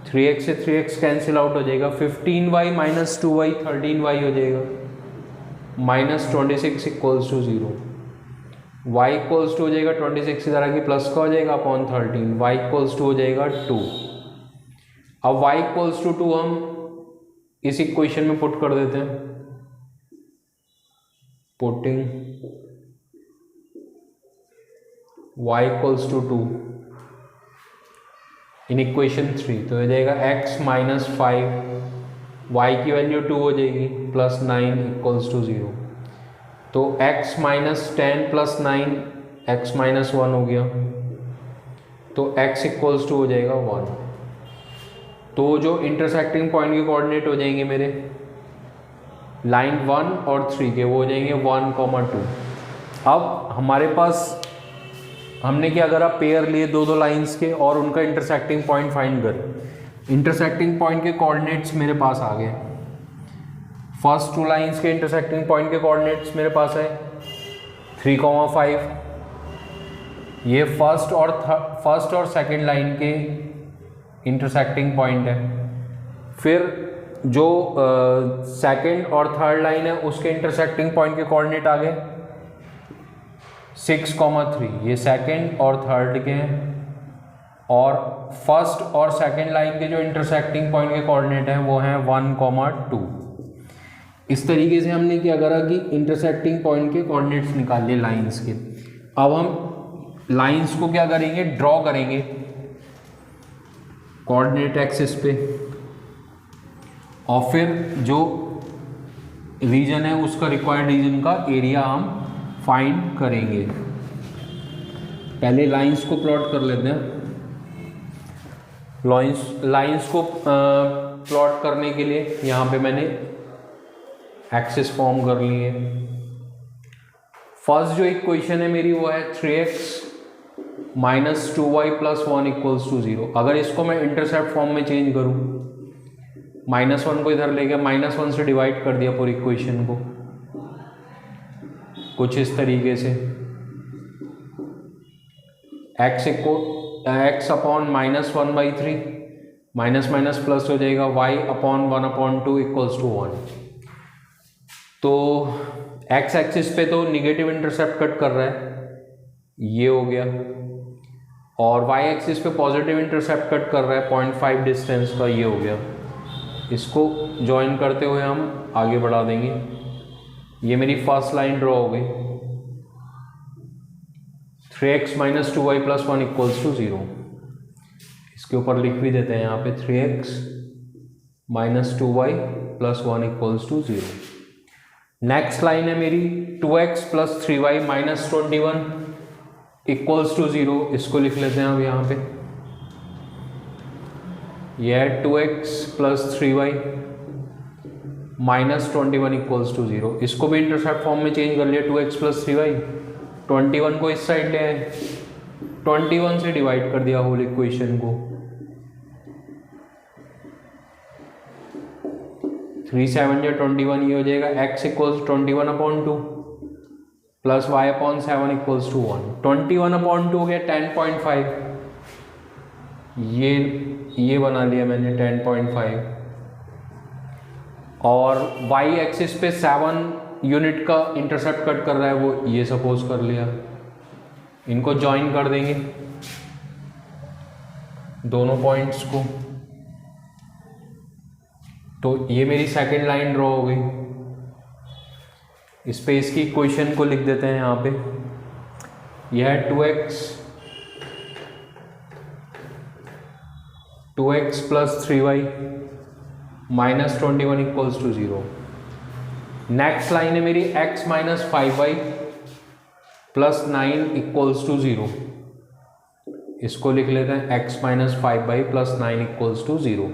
3x से 3x कैंसिल आउट हो जाएगा, 15y - 2y 13y हो जाएगा, -26 = 0। y = हो जाएगा 26 इधर आके प्लस का हो जाएगा /13, y = हो जाएगा 2। अब y = 2 हम इस इक्वेशन में पुट कर देते हैं। पुटिंग y = 2 इन इक्वेशन 3, तो हो जाएगा x - 5, y की वैल्यू 2 हो जाएगी, + 9 = 0। तो x - 10 + 9 x - 1 हो गया, तो x = हो जाएगा 1। तो जो इंटरसेक्टिंग पॉइंट के कोऑर्डिनेट हो जाएंगे मेरे लाइन 1 और 3 के, वो हो जाएंगे 1, 2। अब हमारे पास हमने क्या करा, पेयर लिए 2 लाइंस के और उनका इंटरसेक्टिंग पॉइंट फाइंड कर। इंटरसेक्टिंग पॉइंट के कोऑर्डिनेट्स मेरे पास आ गए। फर्स्ट 2 लाइंस के इंटरसेक्टिंग पॉइंट के कोऑर्डिनेट्स मेरे पास है 3, 5। ये फर्स्ट और सेकंड लाइन के इंटरसेक्टिंग पॉइंट है। फिर जो सेकंड और थर्ड लाइन है उसके इंटरसेक्टिंग पॉइंट के कोऑर्डिनेट आ गए 6, 3। ये सेकंड और थर्ड के हैं, और फर्स्ट और सेकंड लाइन के जो इंटरसेक्टिंग पॉइंट के कोऑर्डिनेट हैं वो हैं 1, 2। इस तरीके से हमने क्या करा कि इंटरसेक्टिंग पॉइंट के कोऑर्डिनेट्स निकाल लिए लाइंस के। अब हम लाइंस को क्या करेंगे, ड्रॉ करेंगे कोऑर्डिनेट एक्सिस पे, और फिर जो रीजन है उसका रिक्वायर्ड रीजन का एरिया हम फाइंड करेंगे। पहले लाइंस को प्लॉट कर लेते हैं। लाइंस को प्लॉट करने के लिए यहाँ पे मैंने एक्सिस फॉर्म कर लिए। फर्स्ट जो इक्वेशन है मेरी वो है 3x - 2y + 1 = 0। अगर इसको मैं इंटरसेप्ट फॉर्म में चेंज करूँ, -1 को इधर लेके -1 से डिवाइड कर दिया पूरी इक्वेशन को, कुछ इस तरीके से, x अपॉन -1/3, माइनस प्लस हो जाएगा, y अपॉन 1/2 = 1। तो एक्स एक्सिस पे तो निगेटिव इंटरसेप्ट कट कर रहा है, ये हो गया, और वाई एक्सिस पे पॉजिटिव इंटरसेप्ट कट कर रहा है 0.5 डिस्टेंस का, ये हो गया। इसको ज्वाइन करते हुए हम आगे बढ़ा देंगे। ये मेरी फर्स्ट लाइन ड्रॉ हो गई, 3x minus 2y plus 1 equals to 0। इसके ऊपर लिख भी देते हैं यहाँ पे 3x minus 2y plus 1 equals to 0। Next line है मेरी 2x plus 3y minus 21 equals to 0। इसको लिख लेते हैं अब यहाँ पे, यह है 2x plus 3y minus 21 equals to 0। इसको भी इंटरसेप्ट फॉर्म में चेंज कर लिया, 2x प्लस 3y, 21 को इस साइड ले आए, 21 से डिवाइड कर दिया होल इक्वेशन को, 3 7 या 21, ये हो जाएगा x equals 21/2 plus y upon 7 equals to 1। 21/2 हो गया 10.5, ये बना लिया मैंने 10.5, और y एक्सिस पे 7 यूनिट का इंटरसेप्ट कट कर रहा है, वो ये सपोज कर लिया। इनको ज्वाइन कर देंगे दोनों पॉइंट्स को, तो ये मेरी सेकेंड लाइन ड्रॉ हो गई। इस पे इसकी इक्वेशन को लिख देते हैं यहाँ पे, यह है 2x plus 3y minus 21 equals to 0। Next line है मेरी x minus 5y plus 9 equals to 0। इसको लिख लेते हैं x minus 5y plus 9 equals to 0।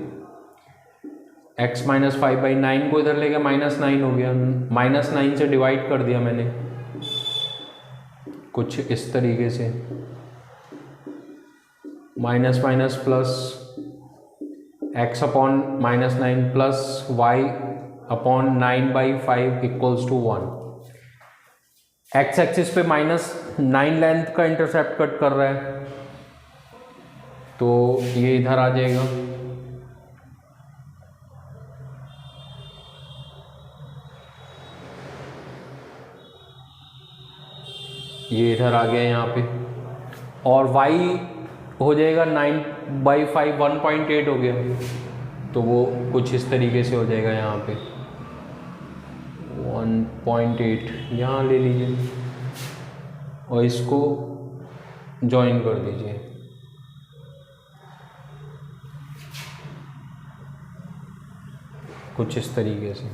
x minus 5/9 को इधर ले गया, -9 हो गया, -9 से डिवाइड कर दिया मैंने कुछ इस तरीके से, minus minus plus x upon -9 plus y upon 9/5 equals to 1। x axis पे -9 लेंथ का इंटरसेप्ट कट कर रहा है, तो ये इधर आ जाएगा, ये इधर आ गया यहाँ पे, और y हो जाएगा 9/5 1.8 हो गया, तो वो कुछ इस तरीके से हो जाएगा यहाँ पे 1.8, यहाँ ले लीजिए और इसको ज्वाइन कर दीजिए। कुछ इस तरीके से।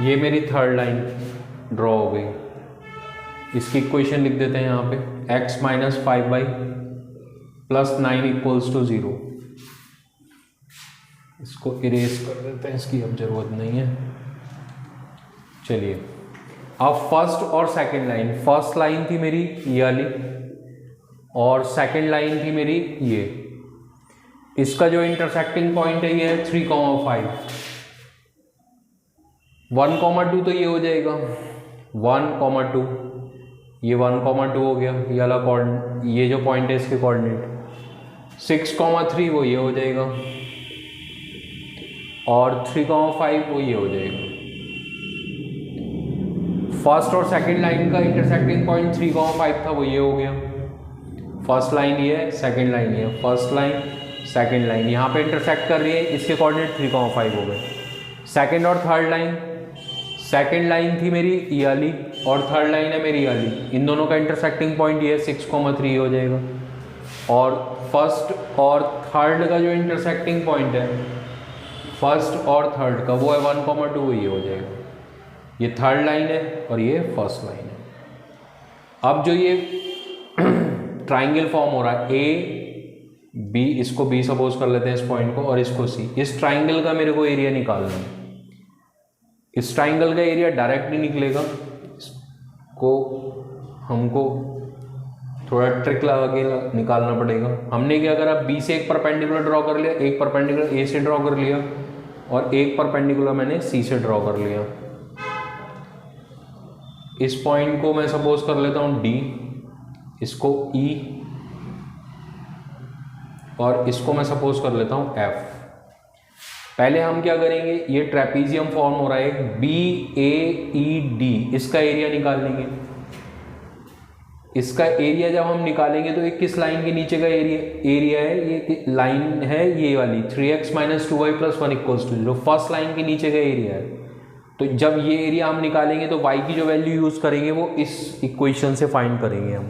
ये मेरी थर्ड लाइन ड्रॉ हो गई। इसकी इक्वेशन लिख देते हैं यहाँ पे, x minus 5y plus 9 equals to 0। इसको इरेज कर देते हैं, इसकी अब जरूरत नहीं है। चलिए अब फर्स्ट और सेकंड लाइन, फर्स्ट लाइन थी मेरी ये वाली और सेकंड लाइन थी मेरी ये। इसका जो इंटरसेक्टिंग पॉइंट है ये है 3,5। 1,2 तो ये हो जाएगा 1,2, ये 1,2 हो गया, ये वाला कोऑर्डिनेट, ये जो पॉइंट है इसके कोऑर्डिनेट। 6,3 वो ये हो जाएगा और 3,5 वो ये हो जाएगा। फर्स्ट और सेकंड लाइन का इंटरसेक्टिंग पॉइंट 3,5 था, वो ये हो गया। फर्स्ट लाइन ये है, सेकंड लाइन ये है, फर्स्ट लाइन सेकंड लाइन यहाँ पे इंटरसेक्ट कर रही है, इसके कोऑर्डिनेट 3,5 हो गए। सेकंड और थर्ड लाइन, सेकंड लाइन थी मेरी ये वाली और थर्ड लाइन है मेरी ये वाली, इन दोनों का इंटरसेक्टिंग पॉइंट ये 6,3 हो जाएगा। और फर्स्ट और थर्ड का जो इंटरसेक्टिंग पॉइंट है फर्स्ट और थर्ड का वो है 1,2, ये हो जाएगा। ये थर्ड लाइन है और ये फर्स्ट लाइन है। अब जो ये ट्राइंगल फॉर्म हो रहा है ए बी, इसको बी सपोज कर लेते हैं इस पॉइंट को, और इसको सी। इस ट्राइंगल का मेरे को एरिया निकालना है। इस ट्राइंगल का एरिया डायरेक्ट नहीं निकलेगा, इसको हमको थोड़ा ट्रिक लगा के निकालना पड़ेगा। हमने क्या करा, बी से एक परपेंडिकुलर ड्रॉ कर लिया, एक परपेंडिकुलर ए से ड्रॉ कर लिया और एक परपेंडिकुलर मैंने सी से ड्रॉ कर लिया। इस पॉइंट को मैं सपोज कर लेता हूँ डी, इसको ई और इसको मैं सपोज कर लेता हूँ एफ। पहले हम क्या करेंगे, ये ट्रेपीजियम फॉर्म हो रहा है BAED, इसका एरिया निकाल लेंगे। इसका एरिया जब हम निकालेंगे तो ये किस लाइन के नीचे का एरिया है, ये लाइन है ये वाली 3x - 2y + 1 = 0, फर्स्ट लाइन के नीचे का एरिया है। तो जब ये एरिया हम निकालेंगे तो y की जो वैल्यू यूज़ करेंगे वो इस इक्वेशन से फाइंड करेंगे हम।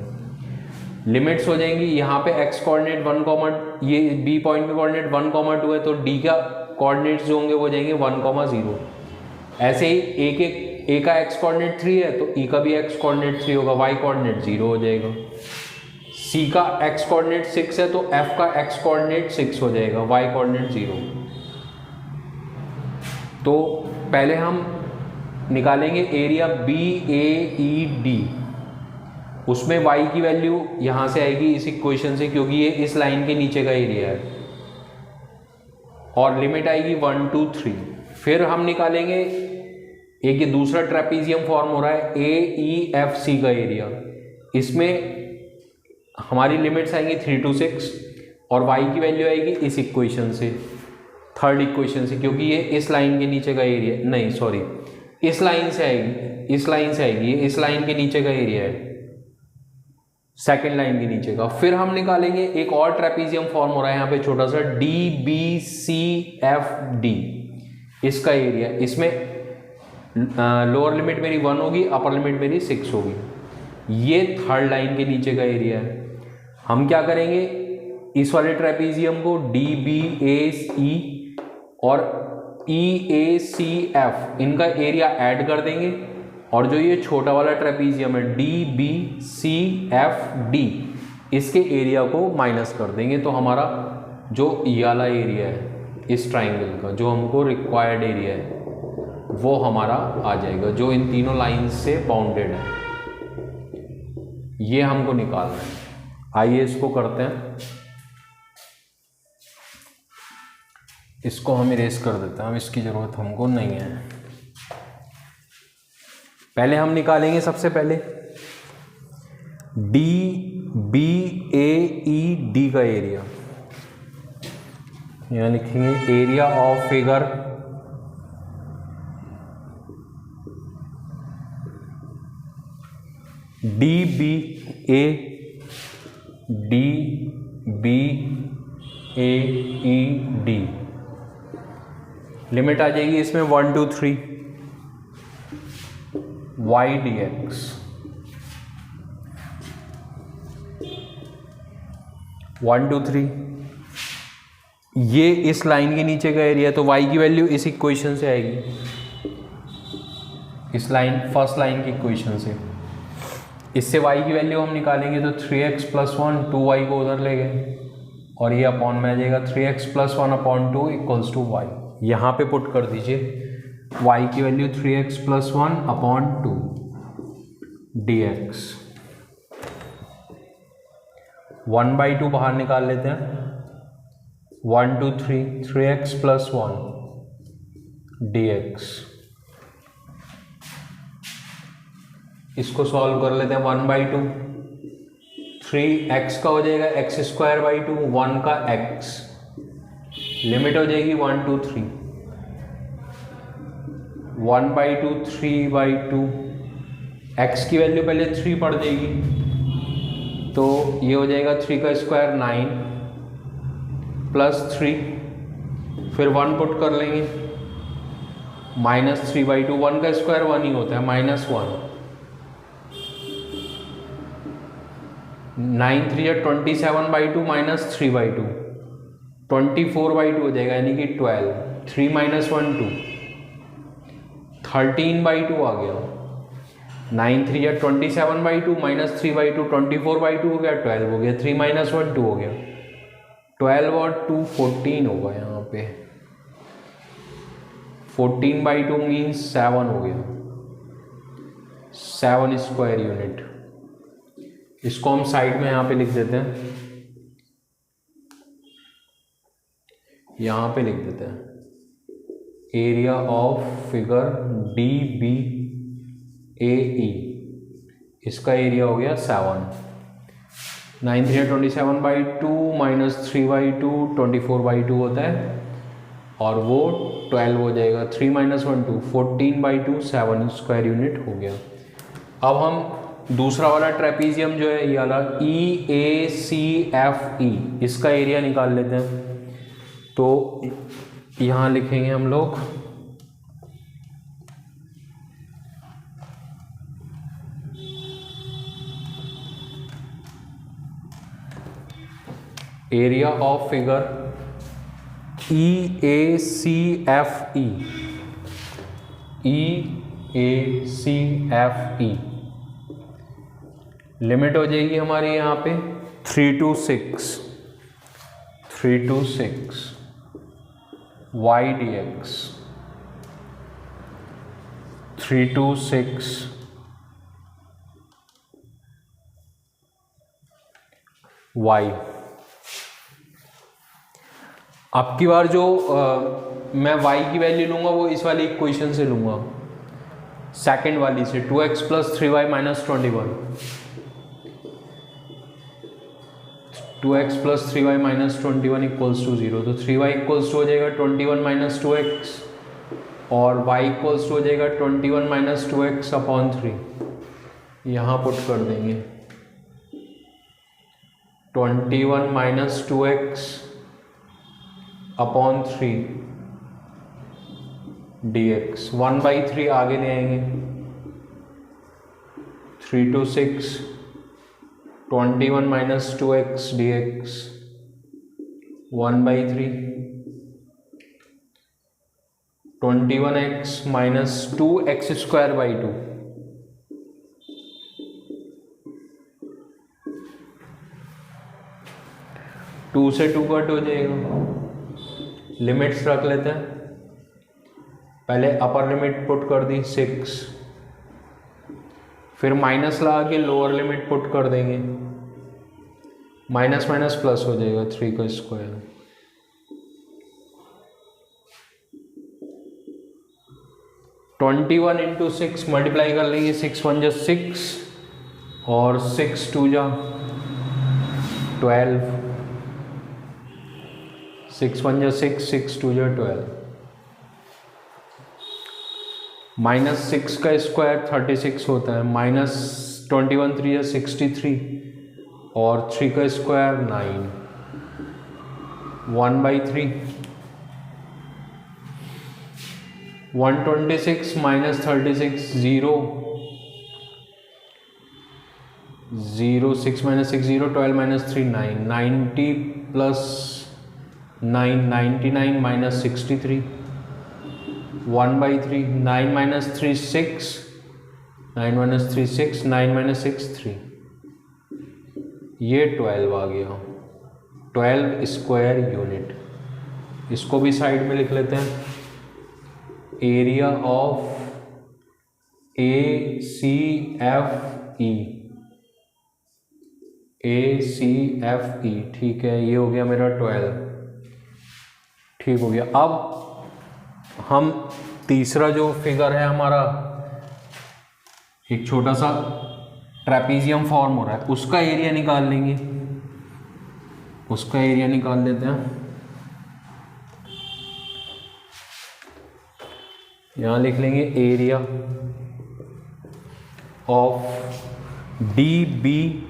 लिमिट्स हो जाएंगी, यहाँ पे x कोऑर्डिनेट 1, ये b पॉइंट पे कोऑर्डिनेट 1, 2 है, तो d का कोऑर्डिनेट्स जो होंगे वो हो जाएंगे 1, 0। ऐसे ही a का x कोऑर्डिनेट 3 है तो e का भी x कोऑर्डिनेट 3 होगा, y कोऑर्डिनेट 0 हो जाएगा। c का x कोऑर्डिनेट 6 है तो f का x कोऑर्डिनेट 6 हो जाएगा, y कोऑर्डिनेट 0। तो पहले हम निकालेंगे एरिया BAED, उसमें y की वैल्यू यहाँ से आएगी इस इक्वेशन से, क्योंकि ये इस लाइन के नीचे का एरिया है, और लिमिट आएगी 1, 2, 3। फिर हम निकालेंगे एक ये दूसरा ट्रेपीजियम फॉर्म हो रहा है AEFC का एरिया, इसमें हमारी लिमिट्स आएंगी 3 to 6 और y की वैल्यू आएगी इस इक्वेशन से, थर्ड इक्वेशन से, क्योंकि ये इस लाइन के नीचे का एरिया, नहीं सॉरी, इस लाइन से आएगी, इस लाइन से आएगी, ये इस लाइन के नीचे का एरिया है, सेकेंड लाइन के नीचे का। फिर हम निकालेंगे एक और ट्रेपीजियम फॉर्म हो रहा है यहाँ पे छोटा सा DBCFD, इसका एरिया, इसमें लोअर लिमिट मेरी 1 होगी, अपर लिमिट मेरी 6 होगी, ये थर्ड लाइन के नीचे का एरिया है। हम क्या करेंगे, इस वाले ट्रेपीजियम को DBAE और EACF इनका एरिया ऐड कर देंगे, और जो ये छोटा वाला ट्रेपीजियम है DBCFD इसके एरिया को माइनस कर देंगे, तो हमारा जो ये वाला एरिया है इस ट्राइंगल का, जो हमको रिक्वायर्ड एरिया है, वो हमारा आ जाएगा, जो इन तीनों लाइंस से बाउंडेड है। ये हमको निकालना है। आइए इसको करते हैं, इसको हम इरेज कर देते हैं, अब इसकी ज़रूरत हमको नहीं है। पहले हम निकालेंगे सबसे पहले DBAED का एरिया, यहाँ लिखेंगे area of figure DBAED, limit आ जाएगी इसमें 1, 2, 3 y dx, 1, 2, 3, ये इस लाइन के नीचे का एरिया, तो y की वैल्यू इस इक्वेशन से आएगी, इस लाइन फर्स्ट लाइन की इक्वेशन से। इससे y की वैल्यू हम निकालेंगे तो 3x + 1, 2y को उधर ले गए, और ये अपॉन में आ जाएगा 3x + 1/2 = y। यहाँ पे पुट कर दीजिए y की वैल्यू 3x + 1/2 dx, 1/2 बाहर निकाल लेते हैं, 1, 2, 3, 3x + 1 dx। इसको सॉल्व कर लेते हैं, 1/2, 3x का हो जाएगा x²/2, 1 का x, लिमिट हो जाएगी 1, 2, 3, 1/2, 3/2, x की वैल्यू पहले 3 पड़ जाएगी, तो ये हो जाएगा 3 का स्क्वायर 9 + 3, फिर 1 पुट कर लेंगे, -3/2, 1 का स्क्वायर 1 ही होता है, -1, 9 3 या 27/2 -3/2, 24/2 हो जाएगा, यानी कि 12, 3 - 1 2, 13/2 आ गया, 9 3 या 27/2 -3/2, 24/2 हो गया, 12 हो गया, 3 - 1 2 हो गया, 12 और 2 14 होगा, यहाँ पे 14/2 मीन्स 7 हो गया, 7 स्क्वायर यूनिट। इसको हम साइड में यहाँ पे लिख देते हैं, यहाँ पे लिख देते हैं एरिया ऑफ फिगर DBAE, इसका एरिया हो गया 7, 9 3 27/2 -3/2 24/2 होता है और वो 12 हो जाएगा। 3 - 1 2, 14/2 7 स्क्वायर यूनिट हो गया। अब हम दूसरा वाला ट्रेपीजियम जो है ये वाला EACFE, इसका एरिया निकाल लेते हैं। तो यहाँ लिखेंगे हम लोग area of figure EACFE, EACFE limit हो जाएगी हमारी यहाँ पे 3 to 6 y dx, 3 to 6 y। अब की बार जो मैं y की वैल्यू लूँगा वो इस वाली इक्वेशन से लूँगा, सेकेंड वाली से, 2x + 3y - 21, 2x + 3y - 21 = 0। तो 3y इक्वल्स हो जाएगा 21 - 2x और y इक्वल्स हो जाएगा 21 - 2x/3। यहाँ पुट कर देंगे 21 - 2x/3 dx, 1/3 आगे ले आएंगे, 3 to 6 21 - 2x dx, 1/3 21x - 2x²/2, to से 2 कट हो जाएगा। लिमिट्स रख लेते हैं, पहले अपर लिमिट पुट कर दी 6, फिर माइनस लगा के लोअर लिमिट पुट कर देंगे, माइनस माइनस प्लस हो जाएगा 3 का स्क्वायर। 21 × 6 मल्टीप्लाई कर लेंगे, 6 × 1 = 6 और 6 × 2 = 12, 6 × 1 = 6, 6 × 2 = 12, -6 का स्क्वायर 36 होता है, -21 × 3 = 63 और 3 का स्क्वायर 9, 1/3 126 - 36 0 0, 6 - 6 0, 12 - 3 9, 90 + 9 99 - 63, 1/3 9 - 3 6, 9 - 3 6, 9 - 6 3, ये 12 आ गया, 12 स्क्वायर यूनिट। इसको भी साइड में लिख लेते हैं, एरिया ऑफ ACFE, ठीक है, ये हो गया मेरा 12, ठीक हो गया। अब हम तीसरा जो फिगर है हमारा, एक छोटा सा ट्रेपीजियम फॉर्म हो रहा है, उसका एरिया निकाल लेंगे, उसका एरिया निकाल लेते हैं। यहाँ लिख लेंगे area of DBCFD,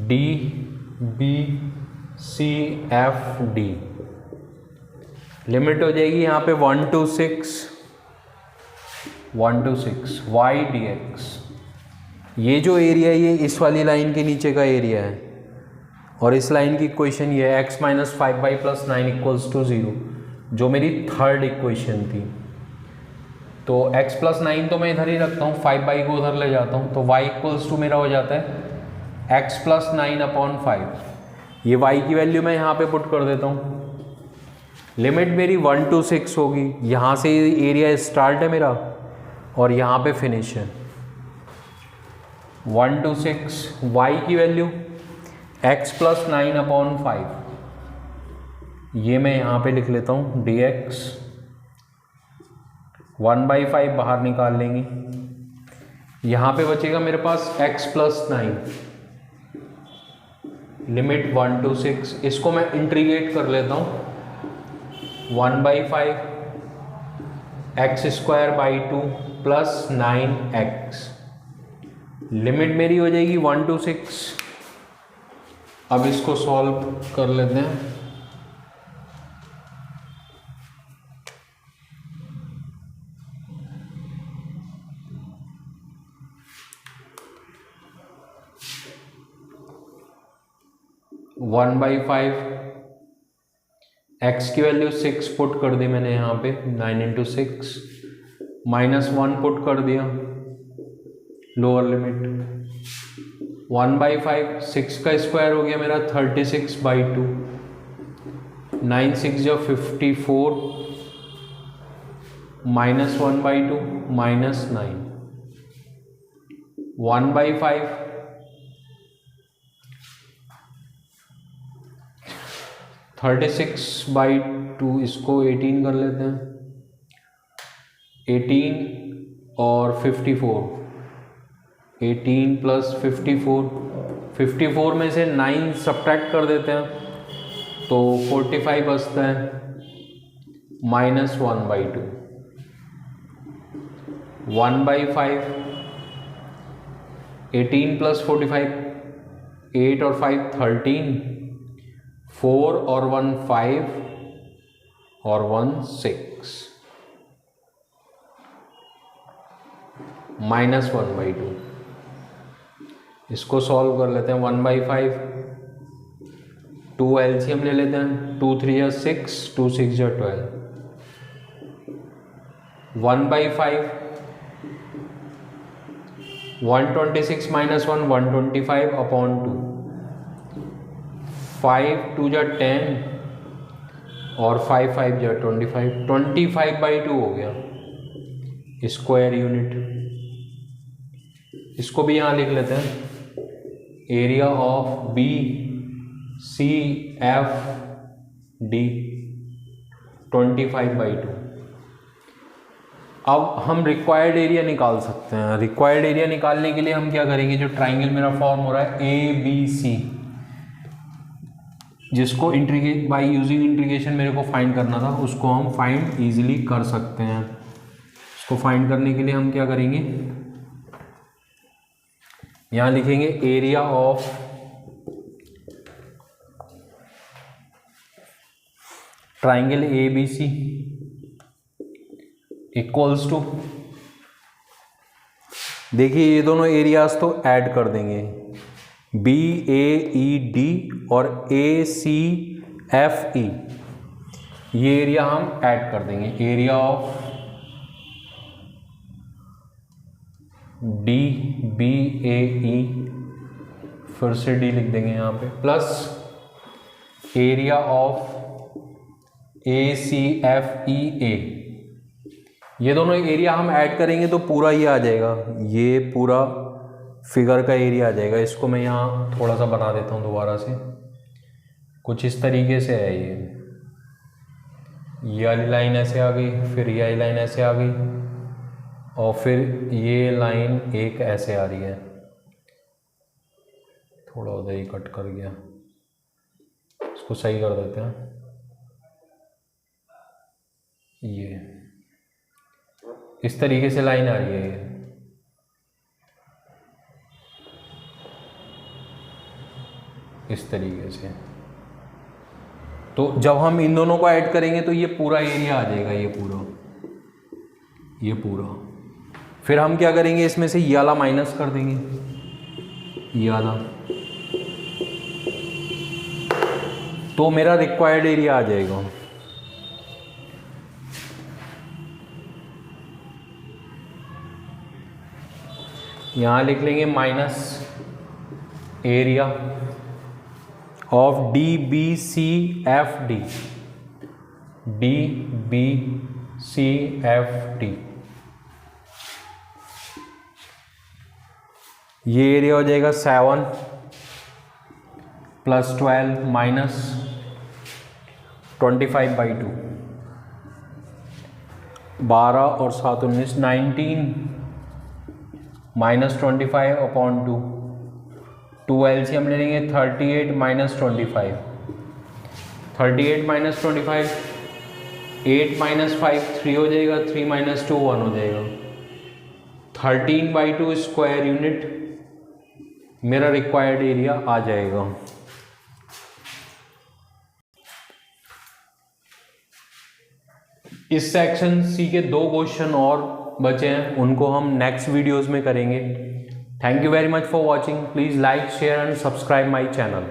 DBCFD limit हो जाएगी यहाँ पे 1 to 6 y dx। ये जो एरिया है ये इस वाली लाइन के नीचे का एरिया है और इस लाइन की इक्वेशन ये है x - 5y + 9 = 0, जो मेरी थर्ड इक्वेशन थी। तो x + 9 तो मैं इधर ही रखता हूँ, 5y को उधर ले जाता हूँ, तो y = मेरा हो जाता है x + 9/5। ये y की वैल्यू मैं यहाँ पे पुट कर देता हूँ। लिमिट मेरी 1 to 6 होगी, यहाँ से एरिया स्टार्ट है मेरा और यहाँ पे फिनिश है। 1 to 6 y की वैल्यू x + 9/5, ये मैं यहाँ पे लिख लेता हूँ dx, 1/5 बाहर निकाल लेंगे, यहाँ पे बचेगा मेरे पास x + 9, लिमिट 1 to 6, इसको मैं इंटीग्रेट कर लेता हूँ 1/5 x² 2 प्लस 9x, लिमिट मेरी हो जाएगी 1 to 6। अब इसको सॉल्व कर लेते हैं। वन बाई फाइव एक्स की वैल्यू 6 पुट कर दी मैंने यहाँ पे, 9 इंटू 6 -1 पुट कर दिया लोअर लिमिट। 1/5 6 का स्क्वायर हो गया मेरा 36/2, 9 6 जो 54 -1/2 -9। 1/5 36/2, इसको 18 कर लेते हैं, 18 और 54, 18 प्लस 54, 54 में से 9 सब्ट्रैक्ट कर देते हैं तो 45 बचता है, -1/2। 1/5 18 प्लस 45, 8 और 5 13, 4 और 1 5 और 1 6, -1/2। इसको सॉल्व कर लेते हैं। 1/5 2 एलसीएम ले लेते हैं, 2 3 या 6, 2 6 या 12। 1/5 126 -1 125 अपॉन 2, 5 2 जा 10 और 5 5 जा 25, 25/2 हो गया स्क्वायर यूनिट। इसको भी यहाँ लिख लेते हैं, area of B C F D 25/2। अब हम रिक्वायर्ड एरिया निकाल सकते हैं। रिक्वायर्ड एरिया निकालने के लिए हम क्या करेंगे, जो ट्राइंगल मेरा फॉर्म हो रहा है ABC, जिसको इंटीग्रेट बाय यूजिंग इंटीग्रेशन मेरे को फाइंड करना था, उसको हम फाइंड इजीली कर सकते हैं। उसको फाइंड करने के लिए हम क्या करेंगे, यहाँ लिखेंगे area of triangle ABC equals to, देखिए ये दोनों एरियाज तो ऐड कर देंगे, BAED और ACFE, ये एरिया हम ऐड कर देंगे। एरिया ऑफ DBAE, फिर से D लिख देंगे यहाँ पे, प्लस एरिया ऑफ ACFEA, ये दोनों एरिया हम ऐड करेंगे तो पूरा ये आ जाएगा, ये पूरा फिगर का एरिया आ जाएगा। इसको मैं यहाँ थोड़ा सा बना देता हूँ दोबारा से, कुछ इस तरीके से है ये वाली लाइन ऐसे आ गई, फिर ये वाली लाइन ऐसे आ गई, और फिर ये लाइन एक ऐसे आ रही है, थोड़ा उधर ही कट कर गया, इसको सही कर देते हैं। ये इस तरीके से लाइन आ रही है ये, इस तरीके से। तो जब हम इन दोनों को ऐड करेंगे तो ये पूरा एरिया आ जाएगा, ये पूरा। फिर हम क्या करेंगे, इसमें से ये वाला माइनस कर देंगे, ये वाला, तो मेरा रिक्वायर्ड एरिया आ जाएगा। यहाँ लिख लेंगे minus area of DBCFD, DBCFD, ये एरिया हो जाएगा 7 + 12 -25/2, 12 और 7 19, 19 -25/2 टू एलसीएम ले लेंगे 38 माइनस 25, 38 माइनस 25, 8 माइनस 5 3 हो जाएगा, 3 माइनस 2 1 हो जाएगा। 13/2 स्क्वायर यूनिट मेरा रिक्वायर्ड एरिया आ जाएगा। इस सेक्शन सी के 2 क्वेश्चन और बचे हैं, उनको हम नेक्स्ट वीडियोस में करेंगे। Thank you very much for watching. Please like, share and subscribe my channel.